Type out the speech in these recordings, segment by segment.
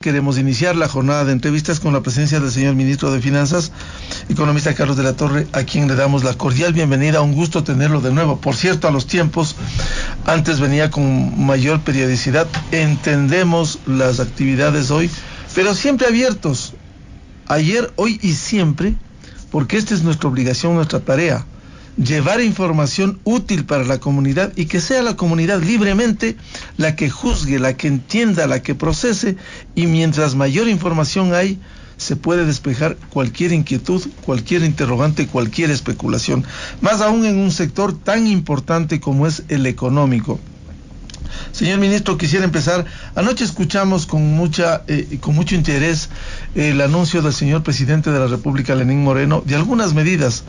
Queremos iniciar la jornada de entrevistas con la presencia del señor ministro de Finanzas, economista Carlos de la Torre, a quien le damos la cordial bienvenida. Un gusto tenerlo de nuevo. Por cierto, a los tiempos, antes venía con mayor periodicidad. Entendemos las actividades hoy, pero siempre abiertos. Ayer, hoy y siempre, porque esta es nuestra obligación, nuestra tarea. Llevar información útil para la comunidad y que sea la comunidad libremente la que juzgue, la que entienda, la que procese, y mientras mayor información hay, se puede despejar cualquier inquietud, cualquier interrogante, cualquier especulación, más aún en un sector tan importante como es el económico. Señor ministro, quisiera empezar. Anoche escuchamos con mucho interés el anuncio del señor presidente de la República, Lenín Moreno, de algunas medidas,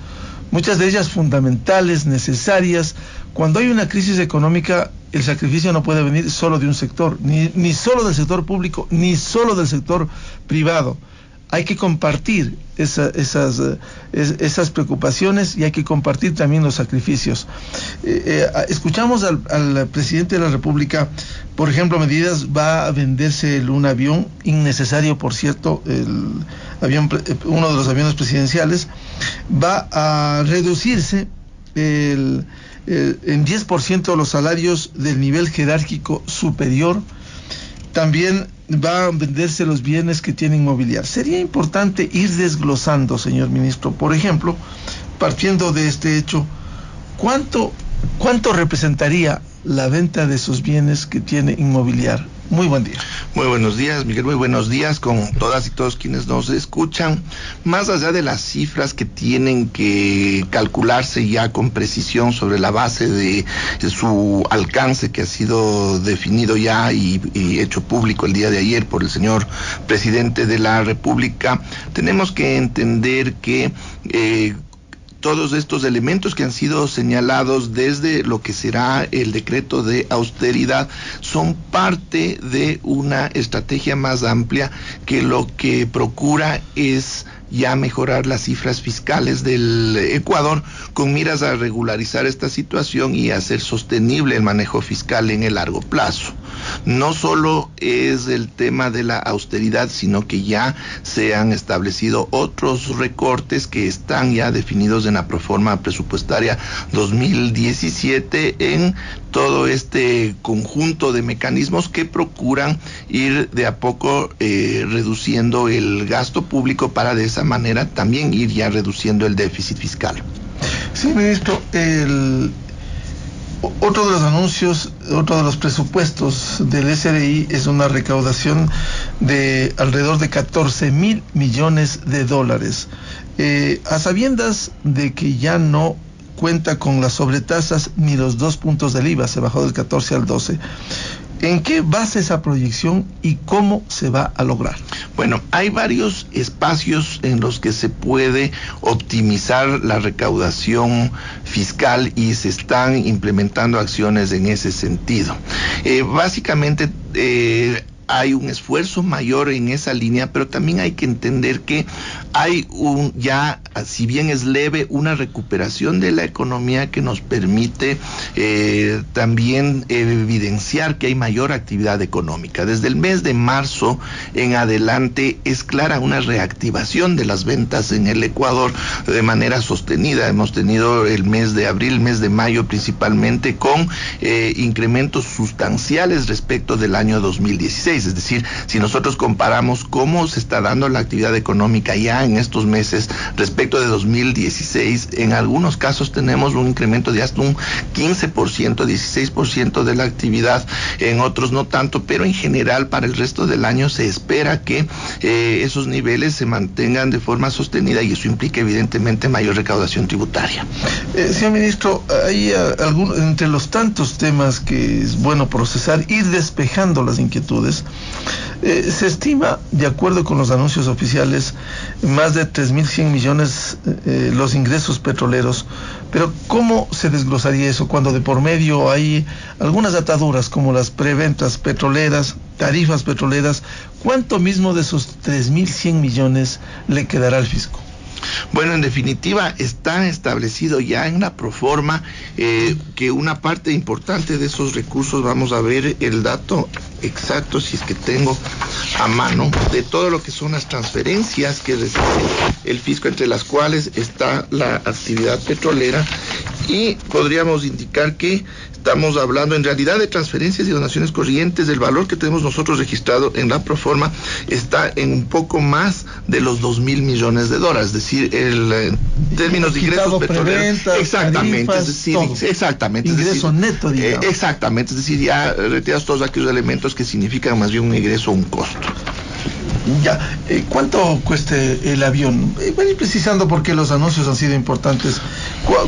muchas de ellas fundamentales, necesarias. Cuando hay una crisis económica, el sacrificio no puede venir solo de un sector, ni solo del sector público, ni solo del sector privado. Hay que compartir esas preocupaciones y hay que compartir también los sacrificios. Escuchamos al presidente de la República, por ejemplo, medidas. Va a venderse un avión innecesario, por cierto, uno de los aviones presidenciales. Va a reducirse en 10% los salarios del nivel jerárquico superior. También va a venderse los bienes que tienen inmobiliario. Sería importante ir desglosando, señor ministro, por ejemplo, partiendo de este hecho, ¿cuánto representaría la venta de esos bienes que tiene inmobiliario? Muy buen día. Muy buenos días, Miguel. Muy buenos días con todas y todos quienes nos escuchan. Más allá de las cifras que tienen que calcularse ya con precisión sobre la base de su alcance, que ha sido definido ya y hecho público el día de ayer por el señor presidente de la República, tenemos que entender que todos estos elementos que han sido señalados desde lo que será el decreto de austeridad son parte de una estrategia más amplia que lo que procura es ya mejorar las cifras fiscales del Ecuador con miras a regularizar esta situación y hacer sostenible el manejo fiscal en el largo plazo. No solo es el tema de la austeridad, sino que ya se han establecido otros recortes que están ya definidos en la proforma presupuestaria 2017 en todo este conjunto de mecanismos que procuran ir de a poco reduciendo el gasto público para de esa manera también ir ya reduciendo el déficit fiscal. Sí, ministro, otro de los anuncios, otro de los presupuestos del SRI es una recaudación de alrededor de 14,000 millones de dólares. A sabiendas de que ya no cuenta con las sobretasas ni los 2 puntos del IVA, se bajó del 14 al 12. ¿En qué basa esa proyección y cómo se va a lograr? Bueno, hay varios espacios en los que se puede optimizar la recaudación fiscal y se están implementando acciones en ese sentido. Básicamente, hay un esfuerzo mayor en esa línea, pero también hay que entender que hay si bien es leve, una recuperación de la economía que nos permite también evidenciar que hay mayor actividad económica. Desde el mes de marzo en adelante es clara una reactivación de las ventas en el Ecuador de manera sostenida. Hemos tenido el mes de abril, el mes de mayo principalmente, con incrementos sustanciales respecto del año 2016. Es decir, si nosotros comparamos cómo se está dando la actividad económica ya en estos meses respecto de 2016, en algunos casos tenemos un incremento de hasta un 15%, 16% de la actividad, en otros no tanto, pero en general para el resto del año se espera que esos niveles se mantengan de forma sostenida y eso implica evidentemente mayor recaudación tributaria. Señor ministro, hay entre los tantos temas que es bueno procesar, ir despejando las inquietudes. Se estima, de acuerdo con los anuncios oficiales, más de 3.100 millones los ingresos petroleros, pero ¿cómo se desglosaría eso cuando de por medio hay algunas ataduras como las preventas petroleras, tarifas petroleras? ¿Cuánto mismo de esos 3.100 millones le quedará al fisco? Bueno, en definitiva, está establecido ya en la proforma que una parte importante de esos recursos, vamos a ver el dato exacto, si es que tengo a mano, de todo lo que son las transferencias que recibe el fisco, entre las cuales está la actividad petrolera, y podríamos indicar que estamos hablando en realidad de transferencias y donaciones corrientes. El valor que tenemos nosotros registrado en la proforma está en un poco más de los 2.000 millones de dólares, es decir, en términos de ingresos petroleros, exactamente, tarifas, es decir, todo. Exactamente, ingreso es decir, neto, digamos. Exactamente, es decir, ya retirados todos aquellos elementos que significan más bien un ingreso o un costo. Ya, ¿cuánto cueste el avión? Voy precisando porque los anuncios han sido importantes.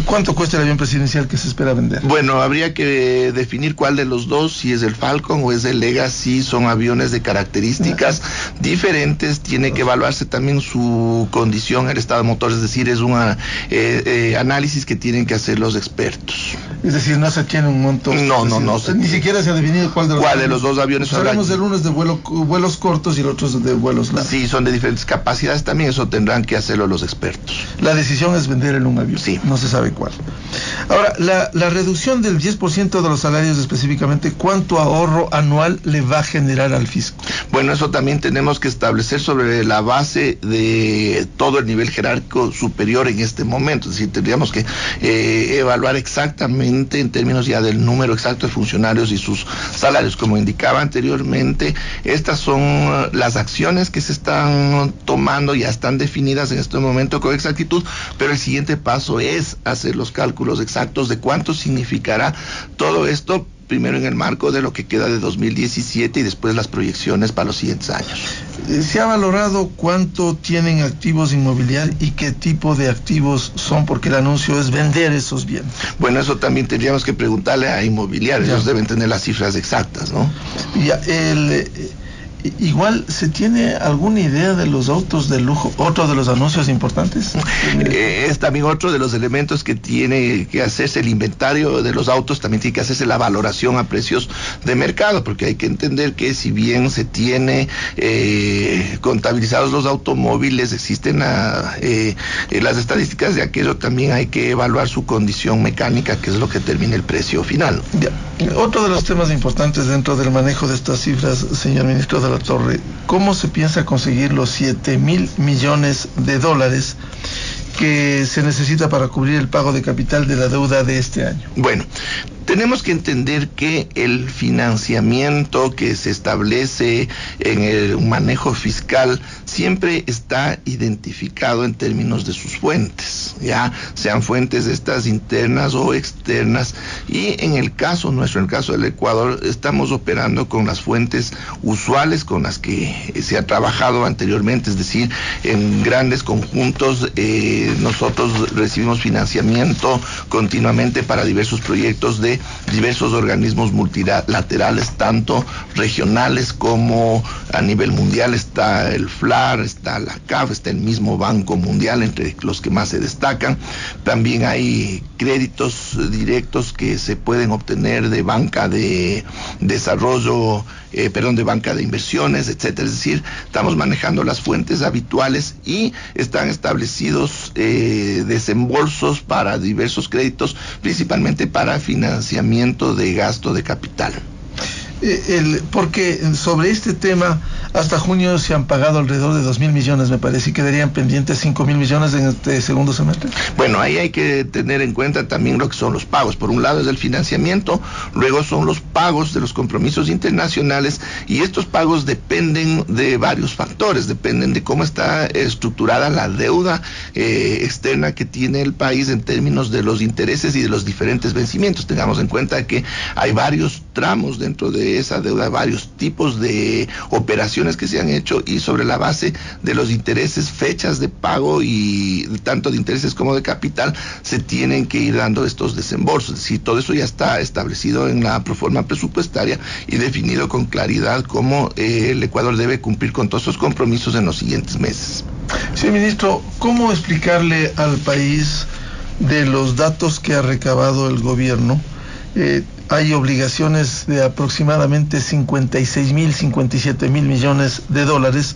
¿Cuánto cuesta el avión presidencial que se espera vender? Bueno, habría que definir cuál de los dos, si es el Falcon o es el Legacy. Son aviones de características diferentes, tiene que evaluarse también su condición, el estado de motor, es decir, es un análisis que tienen que hacer los expertos. Es decir, no se tiene un monto. No. Ni siquiera se ha definido cuál de los dos aviones. Hablamos del uno es de vuelos cortos y el otro es de vuelos largos. Sí, son de diferentes capacidades también, eso tendrán que hacerlo los expertos. La decisión es vender en un avión. Sí. No se sabe cuál. Ahora, la reducción del 10% de los salarios específicamente, ¿cuánto ahorro anual le va a generar al fisco? Bueno, eso también tenemos que establecer sobre la base de todo el nivel jerárquico superior en este momento. Es decir, tendríamos que evaluar exactamente en términos ya del número exacto de funcionarios y sus salarios. Como indicaba anteriormente, estas son las acciones que se están tomando, ya están definidas en este momento con exactitud, pero el siguiente paso es hacer los cálculos exactos de cuánto significará todo esto, primero en el marco de lo que queda de 2017 y después las proyecciones para los siguientes años. ¿Se ha valorado cuánto tienen activos inmobiliarios y qué tipo de activos son? Porque el anuncio es vender esos bienes. Bueno, eso también tendríamos que preguntarle a inmobiliarios, ellos deben tener las cifras exactas, ¿no? Ya, igual, ¿se tiene alguna idea de los autos de lujo? ¿Otro de los anuncios importantes? Es también otro de los elementos que tiene que hacerse el inventario de los autos, también tiene que hacerse la valoración a precios de mercado, porque hay que entender que si bien se tiene contabilizados los automóviles, existen las estadísticas de aquello, también hay que evaluar su condición mecánica, que es lo que determina el precio final. Ya. Otro de los temas importantes dentro del manejo de estas cifras, señor ministro de la Torre, ¿cómo se piensa conseguir los 7.000 millones de dólares que se necesita para cubrir el pago de capital de la deuda de este año? Bueno, tenemos que entender que el financiamiento que se establece en el manejo fiscal siempre está identificado en términos de sus fuentes, ya sean fuentes estas internas o externas, y en el caso nuestro, en el caso del Ecuador, estamos operando con las fuentes usuales con las que se ha trabajado anteriormente, es decir, en grandes conjuntos. Nosotros recibimos financiamiento continuamente para diversos proyectos de diversos organismos multilaterales, tanto regionales como a nivel mundial. Está el FLAR, está la CAF, está el mismo Banco Mundial, entre los que más se destacan. También hay créditos directos que se pueden obtener de banca de desarrollo, de banca de inversiones, etcétera. Es decir, estamos manejando las fuentes habituales y están establecidos desembolsos para diversos créditos, principalmente para financiamiento de gasto de capital. Porque sobre este tema, hasta junio se han pagado alrededor de 2.000 millones, me parece, y quedarían pendientes 5.000 millones en este segundo semestre. Bueno, ahí hay que tener en cuenta también lo que son los pagos. Por un lado es el financiamiento, luego son los pagos de los compromisos internacionales, y estos pagos dependen de varios factores, dependen de cómo está estructurada la deuda externa que tiene el país en términos de los intereses y de los diferentes vencimientos. Tengamos en cuenta que hay varios tramos dentro de esa deuda, varios tipos de operaciones que se han hecho, y sobre la base de los intereses, fechas de pago y tanto de intereses como de capital, se tienen que ir dando estos desembolsos. Es decir, todo eso ya está establecido en la proforma presupuestaria y definido con claridad cómo el Ecuador debe cumplir con todos esos compromisos en los siguientes meses. Sí, ministro, ¿cómo explicarle al país de los datos que ha recabado el gobierno? hay obligaciones de aproximadamente 57 mil millones de dólares,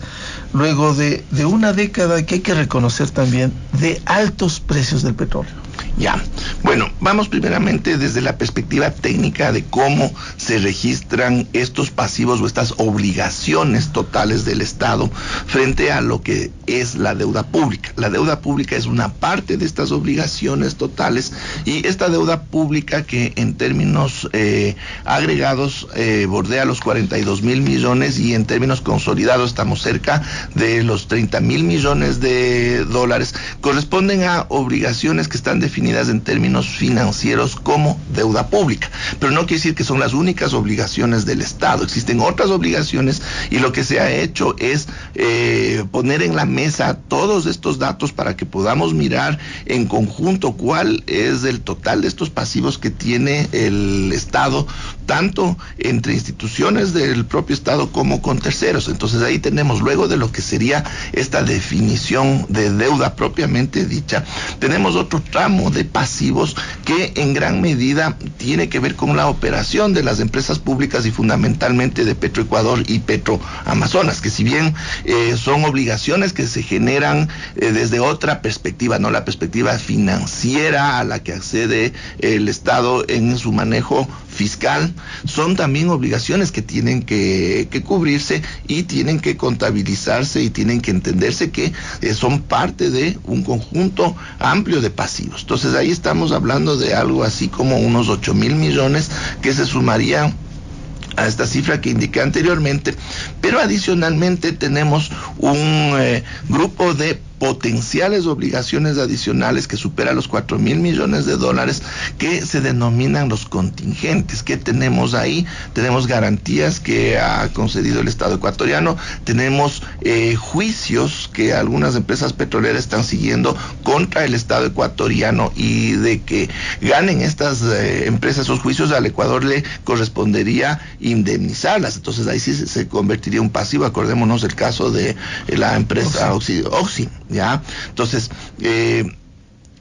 luego de una década que hay que reconocer también de altos precios del petróleo. Ya, bueno, vamos primeramente desde la perspectiva técnica de cómo se registran estos pasivos o estas obligaciones totales del Estado frente a lo que es la deuda pública. La deuda pública es una parte de estas obligaciones totales, y esta deuda pública, que en términos agregados bordea los 42 mil millones, y en términos consolidados estamos cerca de los 30 mil millones de dólares, corresponden a obligaciones que están definidas en términos financieros como deuda pública, pero no quiere decir que son las únicas obligaciones del Estado. Existen otras obligaciones, y lo que se ha hecho es poner en la mesa todos estos datos para que podamos mirar en conjunto cuál es el total de estos pasivos que tiene el Estado, tanto entre instituciones del propio Estado como con terceros. Entonces ahí tenemos, luego de lo que sería esta definición de deuda propiamente dicha, tenemos otro tramo de pasivos que en gran medida tiene que ver con la operación de las empresas públicas, y fundamentalmente de Petroecuador y Petroamazonas, que si bien son obligaciones que se generan desde otra perspectiva, no la perspectiva financiera a la que accede el Estado en su manejo fiscal, son también obligaciones que tienen que cubrirse, y tienen que contabilizarse, y tienen que entenderse que son parte de un conjunto amplio de pasivos. Entonces ahí estamos hablando de algo así como unos 8 mil millones que se sumarían a esta cifra que indiqué anteriormente, pero adicionalmente tenemos un grupo de potenciales obligaciones adicionales que supera los 4 mil millones de dólares, que se denominan los contingentes. ¿Qué tenemos ahí? Tenemos garantías que ha concedido el Estado ecuatoriano, tenemos juicios que algunas empresas petroleras están siguiendo contra el Estado ecuatoriano, y de que ganen estas empresas esos juicios, al Ecuador le correspondería indemnizarlas. Entonces ahí sí se convertiría en un pasivo. Acordémonos el caso de la empresa Oxy. ¿Ya? Entonces,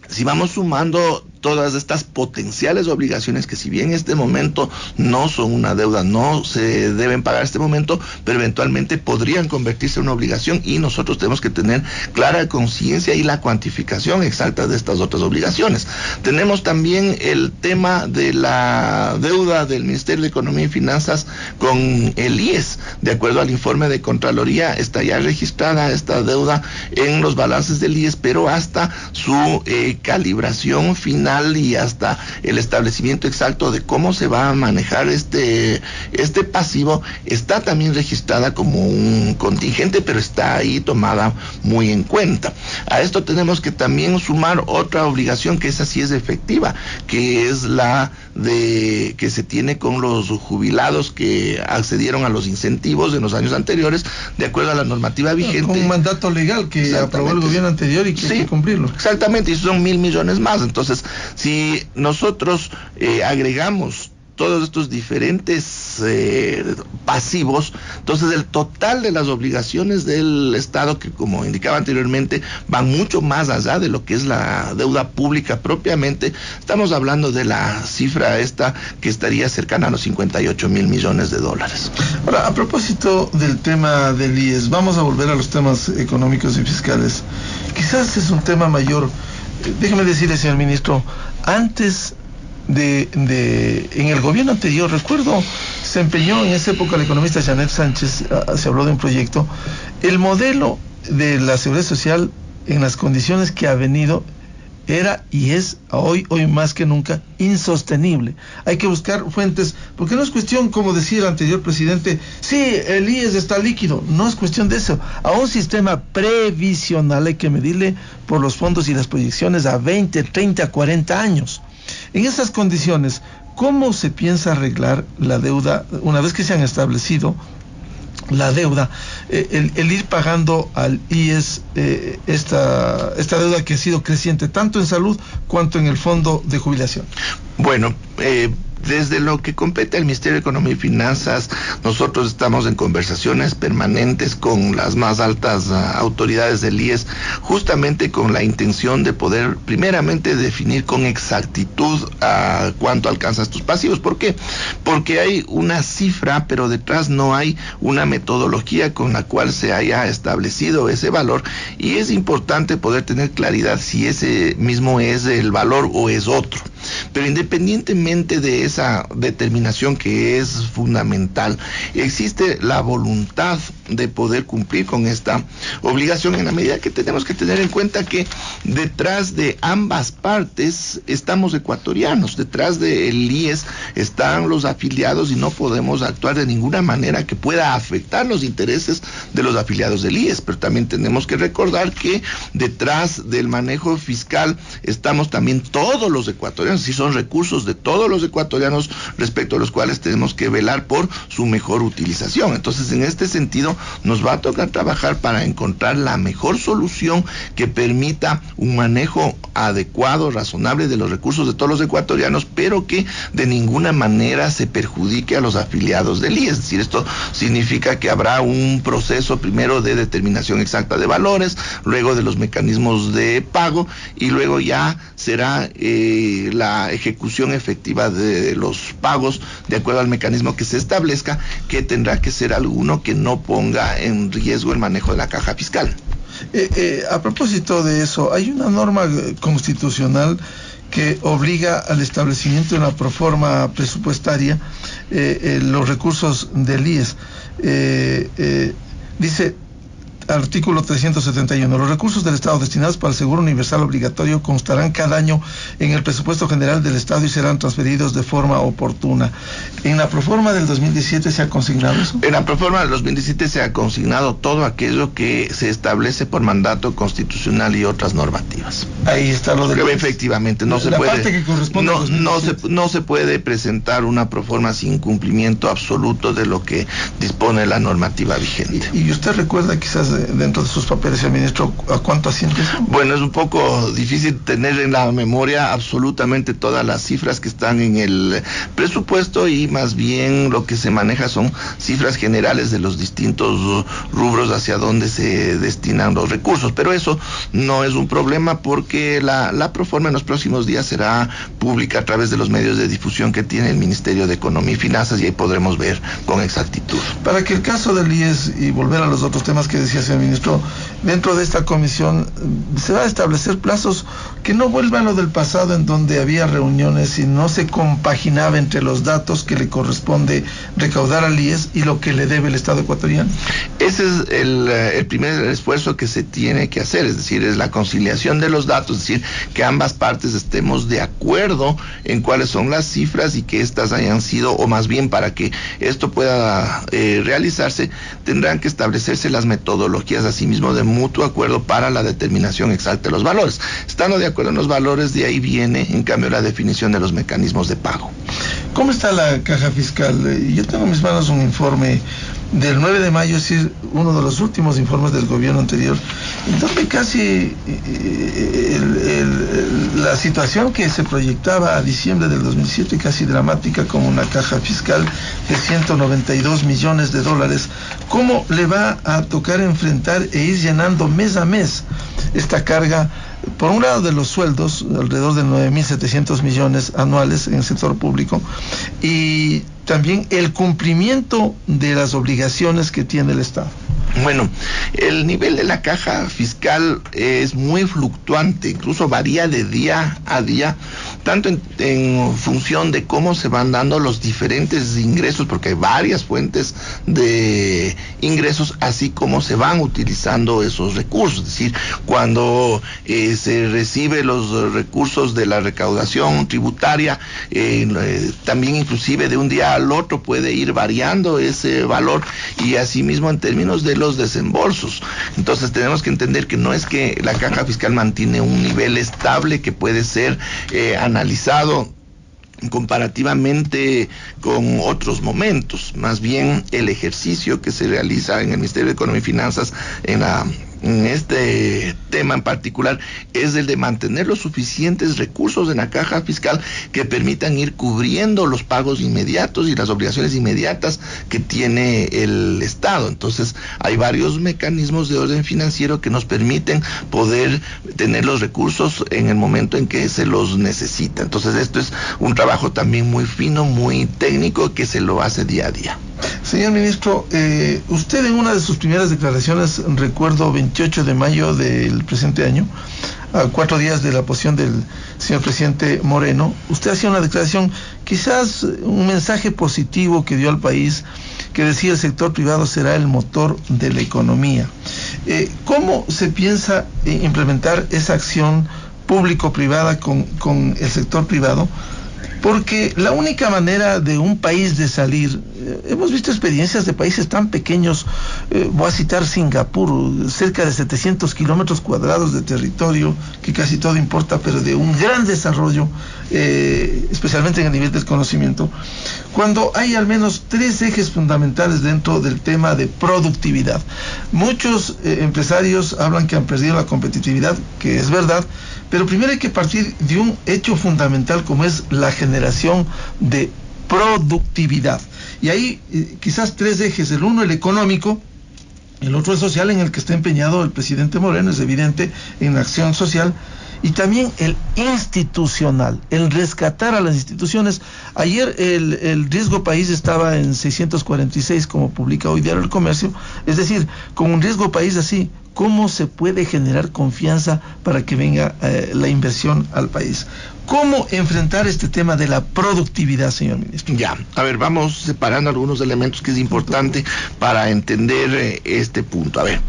si vamos sumando todas estas potenciales obligaciones, que si bien en este momento no son una deuda, no se deben pagar en este momento, pero eventualmente podrían convertirse en una obligación, y nosotros tenemos que tener clara conciencia y la cuantificación exacta de estas otras obligaciones. Tenemos también el tema de la deuda del Ministerio de Economía y Finanzas con el IES. De acuerdo al informe de Contraloría, está ya registrada esta deuda en los balances del IES, pero hasta su calibración final y hasta el establecimiento exacto de cómo se va a manejar este pasivo, está también registrada como un contingente, pero está ahí tomada muy en cuenta. A esto tenemos que también sumar otra obligación, que esa sí es efectiva, que es la de que se tiene con los jubilados que accedieron a los incentivos en los años anteriores, de acuerdo a la normativa vigente. Con un mandato legal que aprobó el gobierno anterior y que hay que cumplirlo. Exactamente, y son 1.000 millones más. Entonces, si nosotros agregamos todos estos diferentes pasivos, entonces el total de las obligaciones del Estado, que como indicaba anteriormente, van mucho más allá de lo que es la deuda pública propiamente, estamos hablando de la cifra esta que estaría cercana a los 58 mil millones de dólares. Ahora, a propósito del tema del IES, vamos a volver a los temas económicos y fiscales. Quizás es un tema mayor. Déjeme decirle, señor ministro, antes en el gobierno anterior, recuerdo, se empeñó en esa época el economista Janet Sánchez, se habló de un proyecto, el modelo de la seguridad social en las condiciones que ha venido era y es hoy más que nunca insostenible. Hay que buscar fuentes, porque no es cuestión, como decía el anterior presidente, sí, el IES está líquido, no es cuestión de eso. A un sistema previsional hay que medirle por los fondos y las proyecciones a 20, 30, 40 años. En esas condiciones, ¿cómo se piensa arreglar la deuda una vez que se han establecido la deuda, el ir pagando al IES esta deuda que ha sido creciente tanto en salud cuanto en el fondo de jubilación? Bueno, Desde lo que compete al Ministerio de Economía y Finanzas, nosotros estamos en conversaciones permanentes con las más altas autoridades del IES, justamente con la intención de poder primeramente definir con exactitud cuánto alcanzas tus pasivos. ¿Por qué? Porque hay una cifra, pero detrás no hay una metodología con la cual se haya establecido ese valor, y es importante poder tener claridad si ese mismo es el valor o es otro. Pero independientemente de esa determinación que es fundamental, existe la voluntad de poder cumplir con esta obligación, en la medida que tenemos que tener en cuenta que detrás de ambas partes estamos ecuatorianos, detrás del IES están los afiliados, y no podemos actuar de ninguna manera que pueda afectar los intereses de los afiliados del IES. Pero también tenemos que recordar que detrás del manejo fiscal estamos también todos los ecuatorianos, si son recursos de todos los ecuatorianos respecto a los cuales tenemos que velar por su mejor utilización. Entonces, en este sentido, nos va a tocar trabajar para encontrar la mejor solución que permita un manejo adecuado, razonable de los recursos de todos los ecuatorianos, pero que de ninguna manera se perjudique a los afiliados del IES. Es decir, esto significa que habrá un proceso primero de determinación exacta de valores, luego de los mecanismos de pago, y luego ya será la ejecución efectiva de los pagos de acuerdo al mecanismo que se establezca, que tendrá que ser alguno que no ponga en riesgo el manejo de la caja fiscal. A propósito de eso, hay una norma constitucional que obliga al establecimiento de una proforma presupuestaria los recursos del IES. Dice artículo 371, los recursos del Estado destinados para el seguro universal obligatorio constarán cada año en el presupuesto general del Estado y serán transferidos de forma oportuna. ¿En la proforma del 2017 se ha consignado eso? En la proforma del 2017 se ha consignado todo aquello que se establece por mandato constitucional y otras normativas. Ahí está lo de... Efectivamente, no se puede... Parte que corresponde no se puede presentar una proforma sin cumplimiento absoluto de lo que dispone la normativa vigente. ¿Y usted recuerda quizás dentro de sus papeles, señor ministro, a cuánto asciende eso? Bueno, es un poco difícil tener en la memoria absolutamente todas las cifras que están en el presupuesto, y más bien lo que se maneja son cifras generales de los distintos rubros hacia donde se destinan los recursos, pero eso no es un problema porque la proforma en los próximos días será pública a través de los medios de difusión que tiene el Ministerio de Economía y Finanzas, y ahí podremos ver con exactitud. Para que el caso del IES, y volver a los otros temas que decía señor ministro, dentro de esta comisión se va a establecer plazos que no vuelvan a lo del pasado, en donde había reuniones y no se compaginaba entre los datos que le corresponde recaudar al IES y lo que le debe el Estado ecuatoriano. Ese es el primer esfuerzo que se tiene que hacer, es decir, es la conciliación de los datos, es decir, que ambas partes estemos de acuerdo en cuáles son las cifras y que éstas hayan sido, o más bien para que esto pueda realizarse, tendrán que establecerse las metodologías asimismo de mutuo acuerdo para la determinación exacta de los valores. Estando de acuerdo en los valores, de ahí viene en cambio la definición de los mecanismos de pago. ¿Cómo está la caja fiscal? Yo tengo en mis manos un informe del 9 de mayo, es decir, uno de los últimos informes del gobierno anterior, en donde casi la situación que se proyectaba a diciembre del 2007, casi dramática, como una caja fiscal de 192 millones de dólares, ¿cómo le va a tocar enfrentar e ir llenando mes a mes esta carga? Por un lado, de los sueldos, alrededor de 9.700 millones anuales en el sector público, y también el cumplimiento de las obligaciones que tiene el Estado. Bueno, el nivel de la caja fiscal es muy fluctuante, incluso varía de día a día, tanto en función de cómo se van dando los diferentes ingresos, porque hay varias fuentes de ingresos, así como se van utilizando esos recursos. Es decir, cuando se recibe los recursos de la recaudación tributaria, también inclusive de un día al otro puede ir variando ese valor, y asimismo en términos de los desembolsos. Entonces tenemos que entender que no es que la caja fiscal mantiene un nivel estable que puede ser analizado comparativamente con otros momentos. Más bien el ejercicio que se realiza en el Ministerio de Economía y Finanzas en la en este tema en particular es el de mantener los suficientes recursos en la caja fiscal que permitan ir cubriendo los pagos inmediatos y las obligaciones inmediatas que tiene el Estado. Entonces hay varios mecanismos de orden financiero que nos permiten poder tener los recursos en el momento en que se los necesita. Entonces esto es un trabajo también muy fino, muy técnico, que se lo hace día a día. Señor ministro, usted en una de sus primeras declaraciones, recuerdo 28 de mayo del presente año, a 4 días de la posición del señor presidente Moreno, usted hacía una declaración, quizás un mensaje positivo que dio al país, que decía: el sector privado será el motor de la economía. ¿Cómo se piensa implementar esa acción público-privada con el sector privado? Porque la única manera de un país de salir, hemos visto experiencias de países tan pequeños, voy a citar Singapur, cerca de 700 kilómetros cuadrados de territorio, que casi todo importa, pero de un gran desarrollo, especialmente en el nivel del conocimiento, cuando hay al menos 3 ejes fundamentales dentro del tema de productividad. Muchos empresarios hablan que han perdido la competitividad, que es verdad, pero primero hay que partir de un hecho fundamental como es la generación de productividad. Y ahí quizás 3 ejes: el uno, el económico; el otro, el social, en el que está empeñado el presidente Moreno, es evidente, en la acción social; y también el institucional, el rescatar a las instituciones. Ayer el riesgo país estaba en 646, como publica hoy Diario El Comercio. Es decir, con un riesgo país así, ¿cómo se puede generar confianza para que venga la inversión al país? ¿Cómo enfrentar este tema de la productividad, señor ministro? Ya, a ver, vamos separando algunos elementos que es importante para entender este punto. A ver,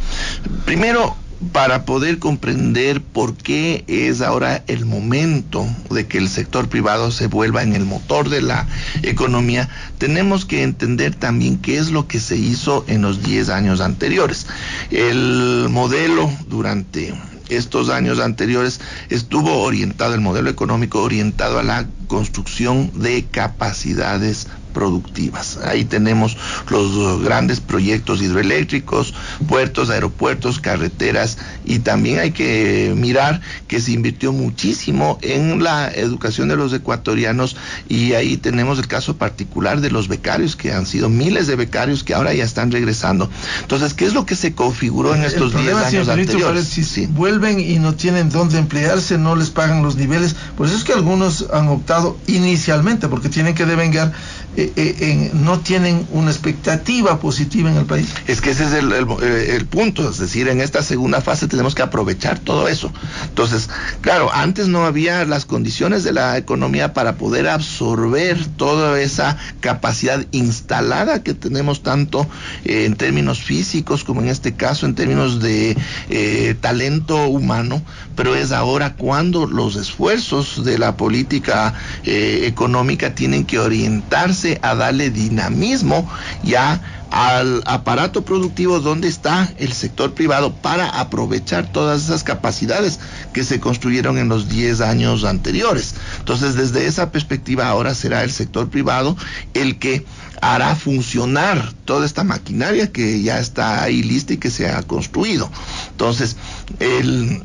primero, para poder comprender por qué es ahora el momento de que el sector privado se vuelva en el motor de la economía, tenemos que entender también qué es lo que se hizo en los 10 años anteriores. El modelo durante estos años anteriores estuvo orientado, el modelo económico orientado a la construcción de capacidades productivas. Ahí tenemos los grandes proyectos hidroeléctricos, puertos, aeropuertos, carreteras, y también hay que mirar que se invirtió muchísimo en la educación de los ecuatorianos, y ahí tenemos el caso particular de los becarios, que han sido miles de becarios que ahora ya están regresando. Entonces, ¿qué es lo que se configuró en estos 10 años anteriores? Si vuelven y no tienen dónde emplearse, no les pagan los niveles. Por eso es que algunos han optado inicialmente, porque tienen que devengar, no tienen una expectativa positiva en el país. Es que ese es el punto, es decir, en esta segunda fase tenemos que aprovechar todo eso. Entonces, claro, antes no había las condiciones de la economía para poder absorber toda esa capacidad instalada que tenemos, tanto en términos físicos como en este caso en términos de talento humano, pero es ahora cuando los esfuerzos de la política económica tienen que orientarse a darle dinamismo ya al aparato productivo donde está el sector privado, para aprovechar todas esas capacidades que se construyeron en los 10 años anteriores. Entonces, desde esa perspectiva, ahora será el sector privado el que hará funcionar toda esta maquinaria que ya está ahí lista y que se ha construido. Entonces, el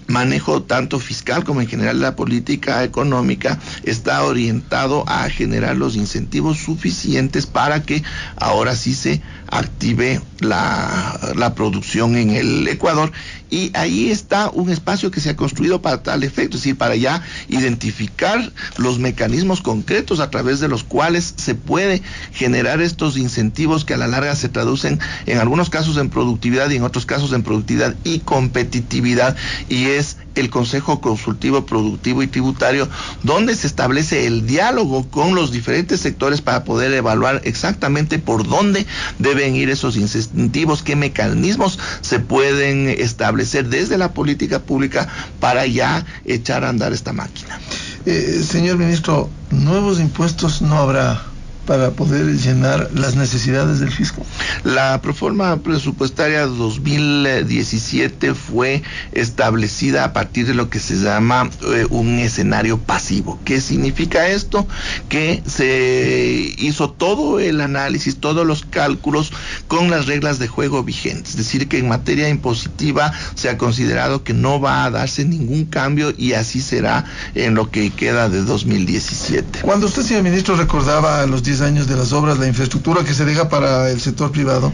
manejo tanto fiscal como en general la política económica está orientado a generar los incentivos suficientes para que ahora sí se active la producción en el Ecuador, y ahí está un espacio que se ha construido para tal efecto, es decir, para ya identificar los mecanismos concretos a través de los cuales se puede generar estos incentivos que a la larga se traducen en algunos casos en productividad y en otros casos en productividad y competitividad, y es el Consejo Consultivo Productivo y Tributario, donde se establece el diálogo con los diferentes sectores para poder evaluar exactamente por dónde deben ir esos incentivos, qué mecanismos se pueden establecer desde la política pública para ya echar a andar esta máquina. Señor ministro, ¿nuevos impuestos no habrá para poder llenar las necesidades del fisco? La proforma presupuestaria 2017 fue establecida a partir de lo que se llama un escenario pasivo. ¿Qué significa esto? Que se hizo todo el análisis, todos los cálculos con las reglas de juego vigentes. Es decir, que en materia impositiva se ha considerado que no va a darse ningún cambio y así será en lo que queda de 2017. Cuando usted, señor ministro, recordaba los 10 años de las obras, la infraestructura que se deja para el sector privado,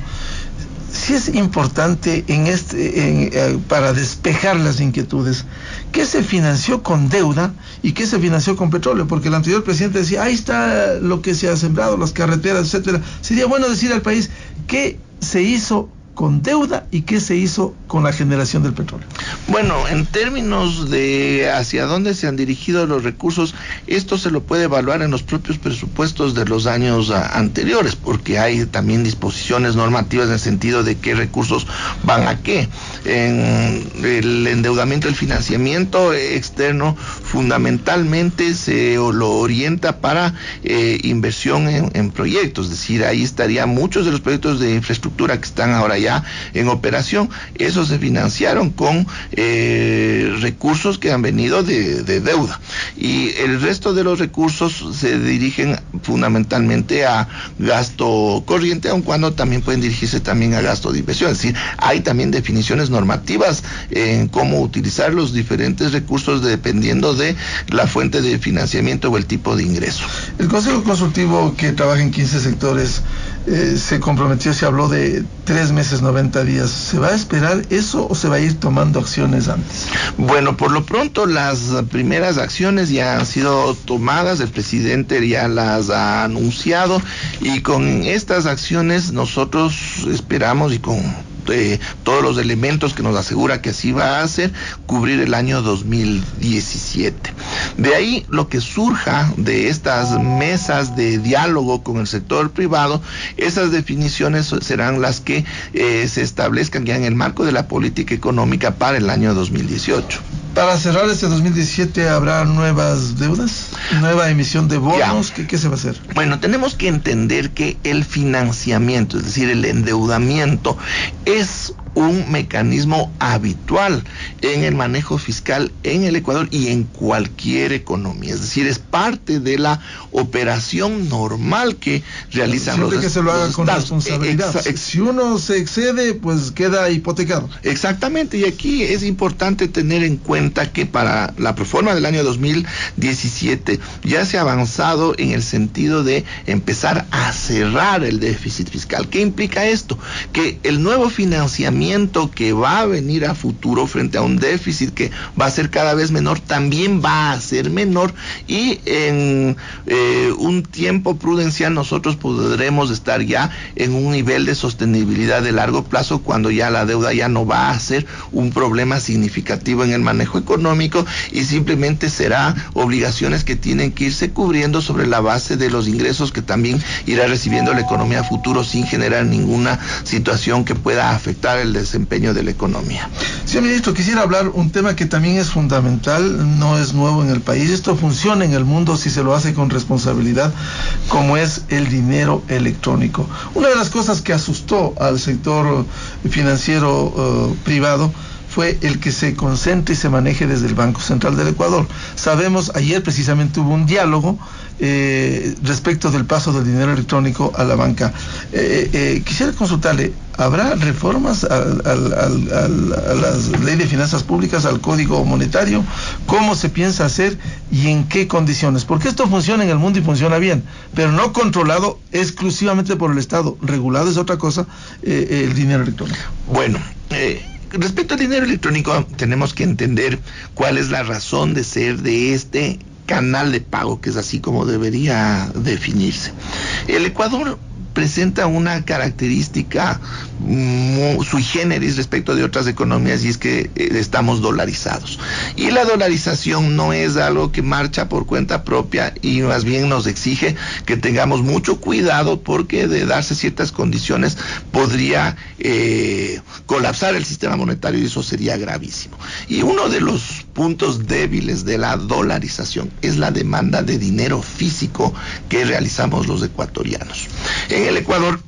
sí es importante para despejar las inquietudes, ¿qué se financió con deuda y qué se financió con petróleo? Porque el anterior presidente decía, ahí está lo que se ha sembrado, las carreteras, etcétera. Sería bueno decir al país qué se hizo con deuda y qué se hizo con la generación del petróleo. Bueno, en términos de hacia dónde se han dirigido los recursos, esto se lo puede evaluar en los propios presupuestos de los años anteriores, porque hay también disposiciones normativas en el sentido de qué recursos van a qué. En el endeudamiento, el financiamiento externo fundamentalmente lo orienta para inversión en proyectos, es decir, ahí estarían muchos de los proyectos de infraestructura que están ahora ya en operación. Esos se financiaron con recursos que han venido de deuda, y el resto de los recursos se dirigen fundamentalmente a gasto corriente, aun cuando también pueden dirigirse también a gasto de inversión. Es decir, hay también definiciones normativas en cómo utilizar los diferentes recursos dependiendo de la fuente de financiamiento o el tipo de ingreso. El Consejo Consultivo, que trabaja en 15 sectores, se comprometió, se habló de 3 meses, 90 días. ¿Se va a esperar eso o se va a ir tomando acciones antes? Bueno, por lo pronto las primeras acciones ya han sido tomadas, el presidente ya las ha anunciado, y con estas acciones nosotros esperamos, y con todos los elementos que nos asegura que así va a hacer, cubrir el año 2017. De ahí lo que surja de estas mesas de diálogo con el sector privado, esas definiciones serán las que se establezcan ya en el marco de la política económica para el año 2018. Para cerrar este 2017, ¿habrá nuevas deudas? ¿Nueva emisión de bonos? ¿Qué se va a hacer? Bueno, tenemos que entender que el financiamiento, es decir, el endeudamiento, es un mecanismo habitual en el manejo fiscal en el Ecuador y en cualquier economía. Es decir, es parte de la operación normal que realizan los estados. Siempre que se lo haga con responsabilidad. Si uno se excede, pues queda hipotecado. Exactamente, y aquí es importante tener en cuenta que para la proforma del año 2017 ya se ha avanzado en el sentido de empezar a cerrar el déficit fiscal. ¿Qué implica esto? Que el nuevo financiamiento que va a venir a futuro frente a un déficit que va a ser cada vez menor, también va a ser menor, y en un tiempo prudencial nosotros podremos estar ya en un nivel de sostenibilidad de largo plazo, cuando ya la deuda ya no va a ser un problema significativo en el manejo económico, y simplemente será obligaciones que tienen que irse cubriendo sobre la base de los ingresos que también irá recibiendo la economía a futuro, sin generar ninguna situación que pueda afectar el desempeño de la economía. Señor ministro, quisiera hablar un tema que también es fundamental, no es nuevo en el país, esto funciona en el mundo si se lo hace con responsabilidad, como es el dinero electrónico. Una de las cosas que asustó al sector financiero privado fue el que se concentre y se maneje desde el Banco Central del Ecuador. Sabemos, ayer precisamente hubo un diálogo respecto del paso del dinero electrónico a la banca. Quisiera consultarle, ¿habrá reformas a la ley de finanzas públicas, al código monetario? ¿Cómo se piensa hacer y en qué condiciones? Porque esto funciona en el mundo y funciona bien, pero no controlado exclusivamente por el Estado. Regulado es otra cosa, el dinero electrónico. Bueno, respecto al dinero electrónico, tenemos que entender cuál es la razón de ser de este canal de pago, que es así como debería definirse. El Ecuador presenta una característica sui generis respecto de otras economías, y es que estamos dolarizados, y la dolarización no es algo que marcha por cuenta propia, y más bien nos exige que tengamos mucho cuidado, porque de darse ciertas condiciones podría colapsar el sistema monetario, y eso sería gravísimo. Y uno de los puntos débiles de la dolarización es la demanda de dinero físico que realizamos los ecuatorianos. En el Ecuador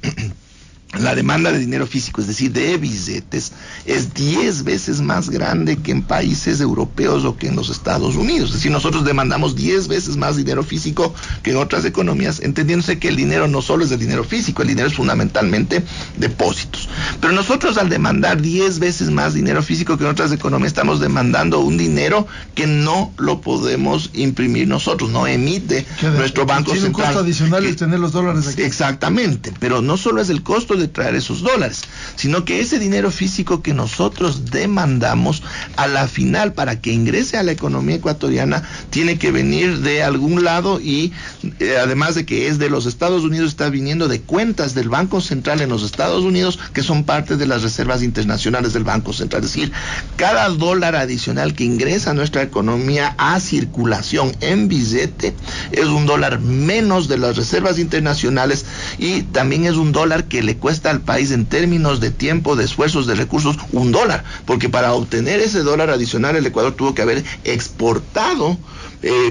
la demanda de dinero físico, es decir, de billetes, es 10 veces más grande que en países europeos o que en los Estados Unidos. Es decir, nosotros demandamos 10 veces más dinero físico que en otras economías, entendiéndose que el dinero no solo es el dinero físico, el dinero es fundamentalmente depósitos. Pero nosotros, al demandar 10 veces más dinero físico que en otras economías, estamos demandando un dinero que no lo podemos imprimir nosotros, no emite nuestro Banco Central. Tiene un costo adicional el tener los dólares aquí. Exactamente, pero no solo es el costo de traer esos dólares, sino que ese dinero físico que nosotros demandamos, a la final, para que ingrese a la economía ecuatoriana, tiene que venir de algún lado y además de que es de los Estados Unidos, está viniendo de cuentas del Banco Central en los Estados Unidos, que son parte de las reservas internacionales del Banco Central. Es decir, cada dólar adicional que ingresa a nuestra economía a circulación en billete es un dólar menos de las reservas internacionales, y también es un dólar que le cuesta al país en términos de tiempo, de esfuerzos, de recursos, $1, porque para obtener ese dólar adicional el Ecuador tuvo que haber exportado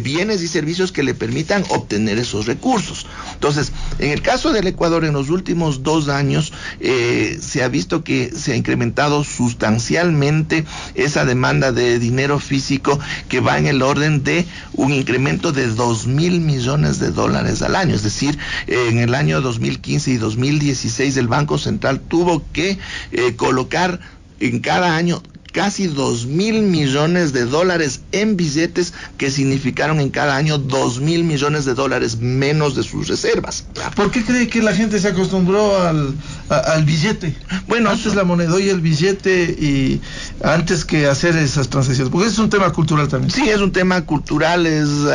bienes y servicios que le permitan obtener esos recursos. Entonces, en el caso del Ecuador, en los últimos 2 años se ha visto que se ha incrementado sustancialmente esa demanda de dinero físico, que va en el orden de un incremento de 2.000 millones de dólares al año. Es decir, en el año 2015 y 2016 el Banco Central tuvo que colocar en cada año casi 2.000 millones de dólares en billetes, que significaron en cada año 2.000 millones de dólares menos de sus reservas. ¿Por qué cree que la gente se acostumbró al billete? Bueno, antes la moneda y el billete, y antes que hacer esas transacciones, porque es un tema cultural también. Sí, es un tema cultural,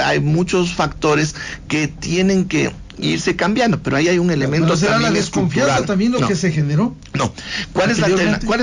hay muchos factores que tienen que irse cambiando, pero ahí hay un elemento. ¿Pero será la desconfianza también lo que se generó? No. ¿Cuál es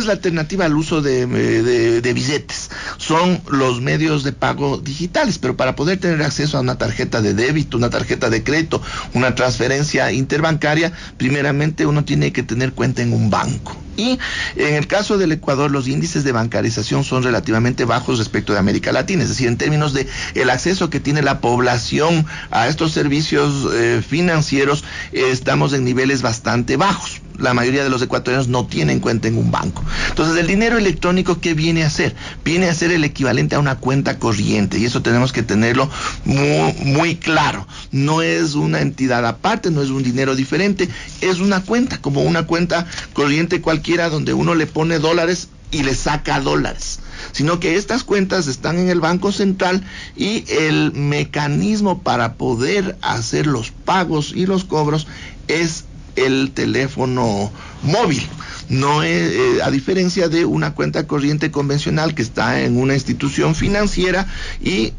la alternativa al uso de billetes? Son los medios de pago digitales, pero para poder tener acceso a una tarjeta de débito, una tarjeta de crédito, una transferencia interbancaria, primeramente uno tiene que tener cuenta en un banco. Y en el caso del Ecuador, los índices de bancarización son relativamente bajos respecto de América Latina, es decir, en términos de el acceso que tiene la población a estos servicios financieros, estamos en niveles bastante bajos. La mayoría de los ecuatorianos no tienen cuenta en un banco. Entonces, el dinero electrónico, ¿qué viene a hacer? Viene a ser el equivalente a una cuenta corriente, y eso tenemos que tenerlo muy, muy claro. No es una entidad aparte, no es un dinero diferente, es una cuenta, como una cuenta corriente cualquiera, donde uno le pone dólares y le saca dólares, sino que estas cuentas están en el Banco Central, y el mecanismo para poder hacer los pagos y los cobros es el teléfono móvil. No es, a diferencia de una cuenta corriente convencional que está en una institución financiera, y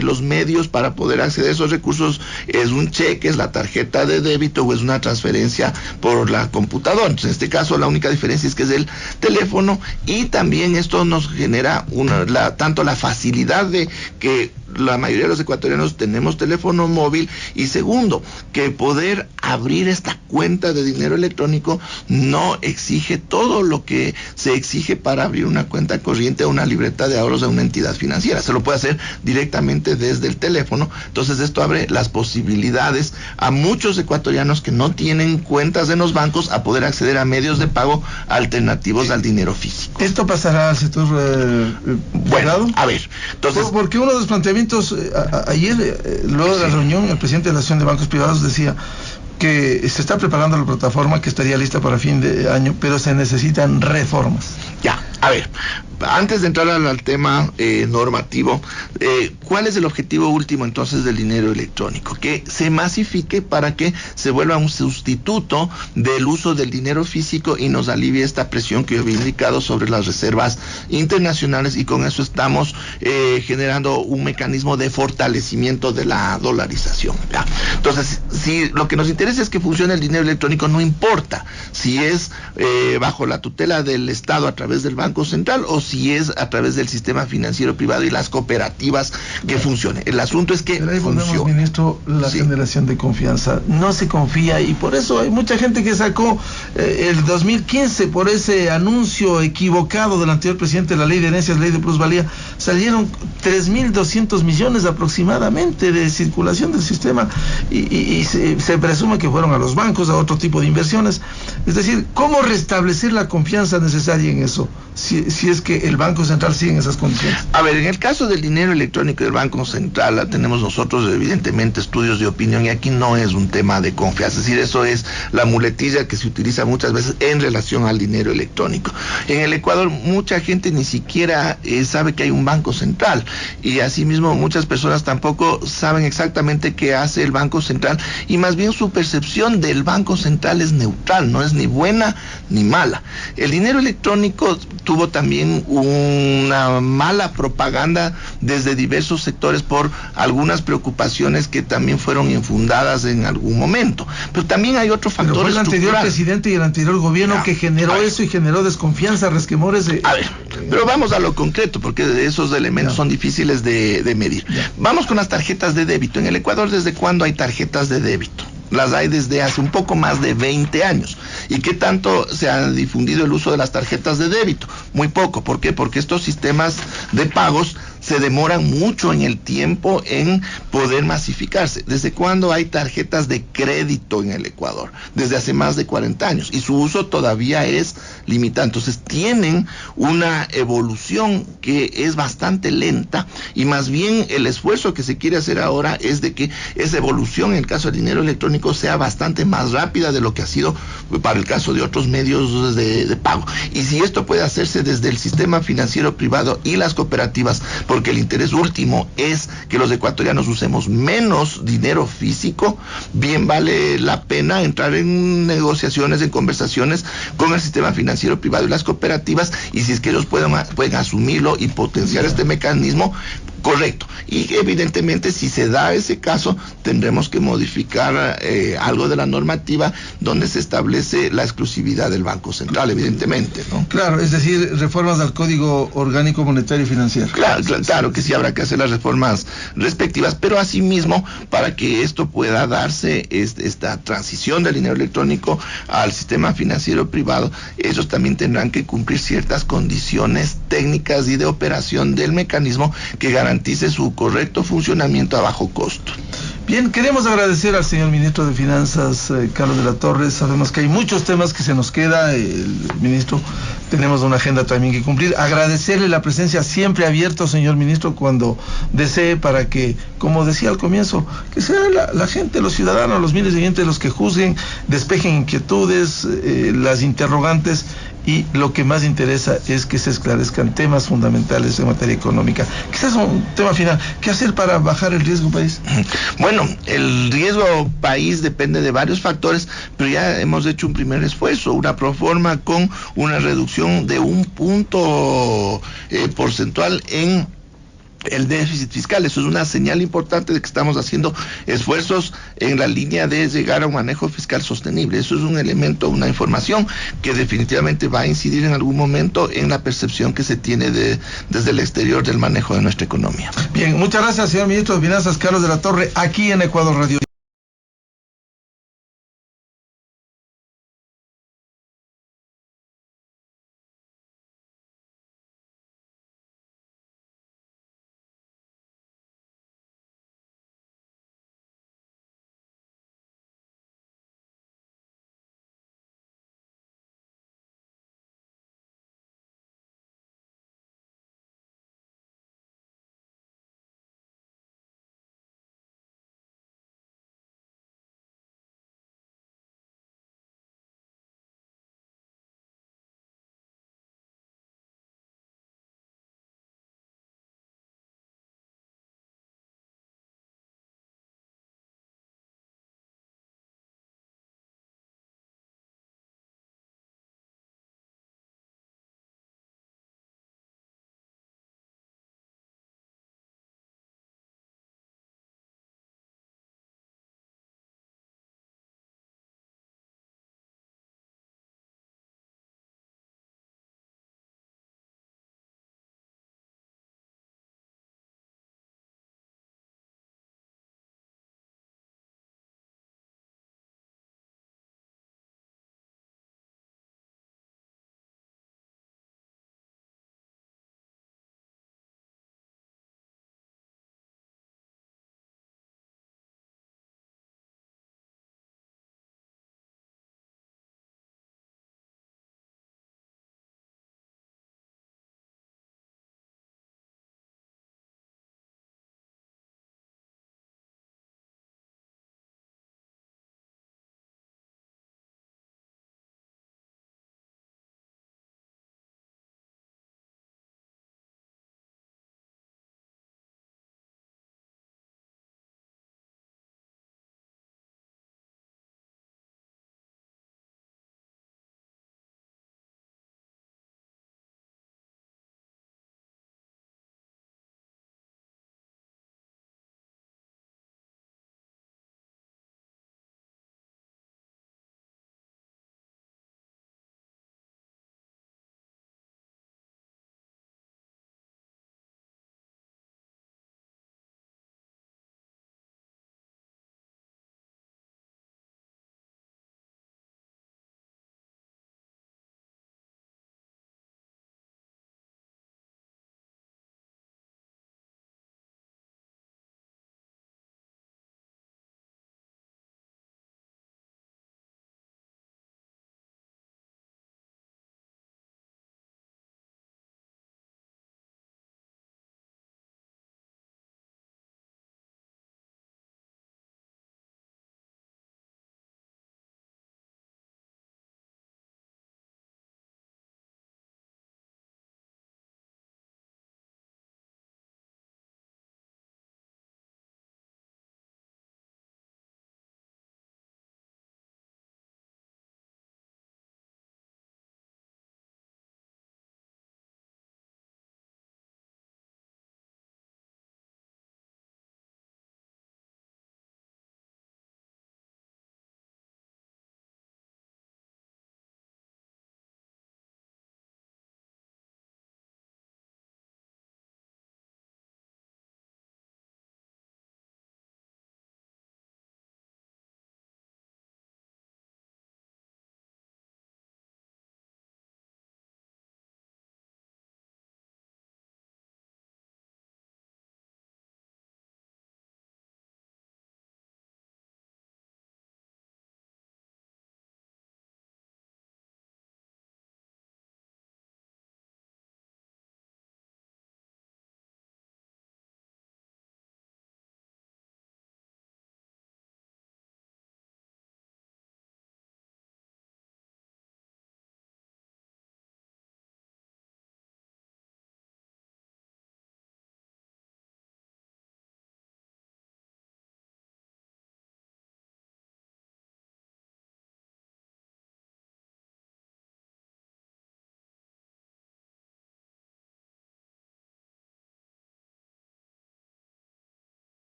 los medios para poder acceder a esos recursos es un cheque, es la tarjeta de débito, o es una transferencia por la computadora. Entonces, en este caso la única diferencia es que es el teléfono, y también esto nos genera tanto la facilidad de que la mayoría de los ecuatorianos tenemos teléfono móvil, y segundo, que poder abrir esta cuenta de dinero electrónico no exige todo lo que se exige para abrir una cuenta corriente o una libreta de ahorros de una entidad financiera. Se lo puede hacer directamente desde el teléfono. Entonces, esto abre las posibilidades a muchos ecuatorianos que no tienen cuentas en los bancos a poder acceder a medios de pago alternativos al dinero físico. ¿Esto pasará al sector privado? A ver, entonces... Porque uno de los planteamientos, ayer, luego de la reunión, el presidente de la Asociación de Bancos Privados decía que se está preparando la plataforma, que estaría lista para fin de año, pero se necesitan reformas. Ya, a ver, antes de entrar al tema normativo, ¿cuál es el objetivo último entonces del dinero electrónico? Que se masifique para que se vuelva un sustituto del uso del dinero físico y nos alivie esta presión que yo había indicado sobre las reservas internacionales, y con eso estamos generando un mecanismo de fortalecimiento de la dolarización, ¿ya? Entonces, si lo que nos interesa es que funcione el dinero electrónico, no importa si es bajo la tutela del Estado a través del Banco Banco Central o si es a través del sistema financiero privado y las cooperativas que funcione. El asunto es que funcione. Ministro, la generación de confianza. No se confía y por eso hay mucha gente que sacó el 2015 por ese anuncio equivocado del anterior presidente de la ley de herencias, ley de plusvalía, salieron 3.200 millones aproximadamente de circulación del sistema y se presume que fueron a los bancos, a otro tipo de inversiones. Es decir, ¿cómo restablecer la confianza necesaria en eso? Si es que el Banco Central sigue en esas condiciones. A ver, en el caso del dinero electrónico del Banco Central, tenemos nosotros evidentemente estudios de opinión y aquí no es un tema de confianza, es decir, eso es la muletilla que se utiliza muchas veces en relación al dinero electrónico. En el Ecuador mucha gente ni siquiera sabe que hay un Banco Central y asimismo muchas personas tampoco saben exactamente qué hace el Banco Central y más bien su percepción del Banco Central es neutral, no es ni buena ni mala. El dinero electrónico tuvo también una mala propaganda desde diversos sectores por algunas preocupaciones que también fueron infundadas en algún momento. Pero también hay otro factor. Pero fue el anterior presidente y el anterior gobierno que generó eso y generó desconfianza, resquemores de... A ver, pero vamos a lo concreto, porque esos elementos son difíciles de medir. Vamos con las tarjetas de débito. En el Ecuador, ¿desde cuándo hay tarjetas de débito? Las hay desde hace un poco más de 20 años. ¿Y qué tanto se ha difundido el uso de las tarjetas de débito? Muy poco. ¿Por qué? Porque estos sistemas de pagos se demoran mucho en el tiempo en poder masificarse. ¿Desde cuándo hay tarjetas de crédito en el Ecuador? Desde hace más de 40 años. Y su uso todavía es limitado. Entonces tienen una evolución que es bastante lenta y más bien el esfuerzo que se quiere hacer ahora es de que esa evolución en el caso del dinero electrónico sea bastante más rápida de lo que ha sido para el caso de otros medios de pago. Y si esto puede hacerse desde el sistema financiero privado y las cooperativas, porque el interés último es que los ecuatorianos usemos menos dinero físico, bien vale la pena entrar en negociaciones, en conversaciones con el sistema financiero privado y las cooperativas, y si es que ellos pueden asumirlo y potenciar este mecanismo, correcto. Y evidentemente si se da ese caso tendremos que modificar algo de la normativa donde se establece la exclusividad del Banco Central, evidentemente, ¿no? Claro, es decir, reformas al Código Orgánico Monetario y Financiero. Claro que sí habrá que hacer las reformas respectivas, pero asimismo para que esto pueda darse esta transición del dinero electrónico al sistema financiero privado, ellos también tendrán que cumplir ciertas condiciones técnicas y de operación del mecanismo que garantice su correcto funcionamiento a bajo costo. Bien, queremos agradecer al señor ministro de Finanzas, Carlos de la Torre. Sabemos que hay muchos temas que se nos queda, ministro, tenemos una agenda también que cumplir. Agradecerle la presencia siempre abierto, señor ministro, cuando desee, para que, como decía al comienzo, que sea la gente, los ciudadanos, los miles de gente los que juzguen, despejen inquietudes, las interrogantes, y lo que más interesa es que se esclarezcan temas fundamentales en materia económica. Quizás un tema final, ¿qué hacer para bajar el riesgo país? Bueno, el riesgo país depende de varios factores, pero ya hemos hecho un primer esfuerzo, una proforma con una reducción de 1 punto porcentual en el déficit fiscal. Eso es una señal importante de que estamos haciendo esfuerzos en la línea de llegar a un manejo fiscal sostenible. Eso es un elemento, una información que definitivamente va a incidir en algún momento en la percepción que se tiene desde el exterior del manejo de nuestra economía. Bien, muchas gracias, señor ministro de Finanzas, Carlos de la Torre, aquí en Ecuador Radio.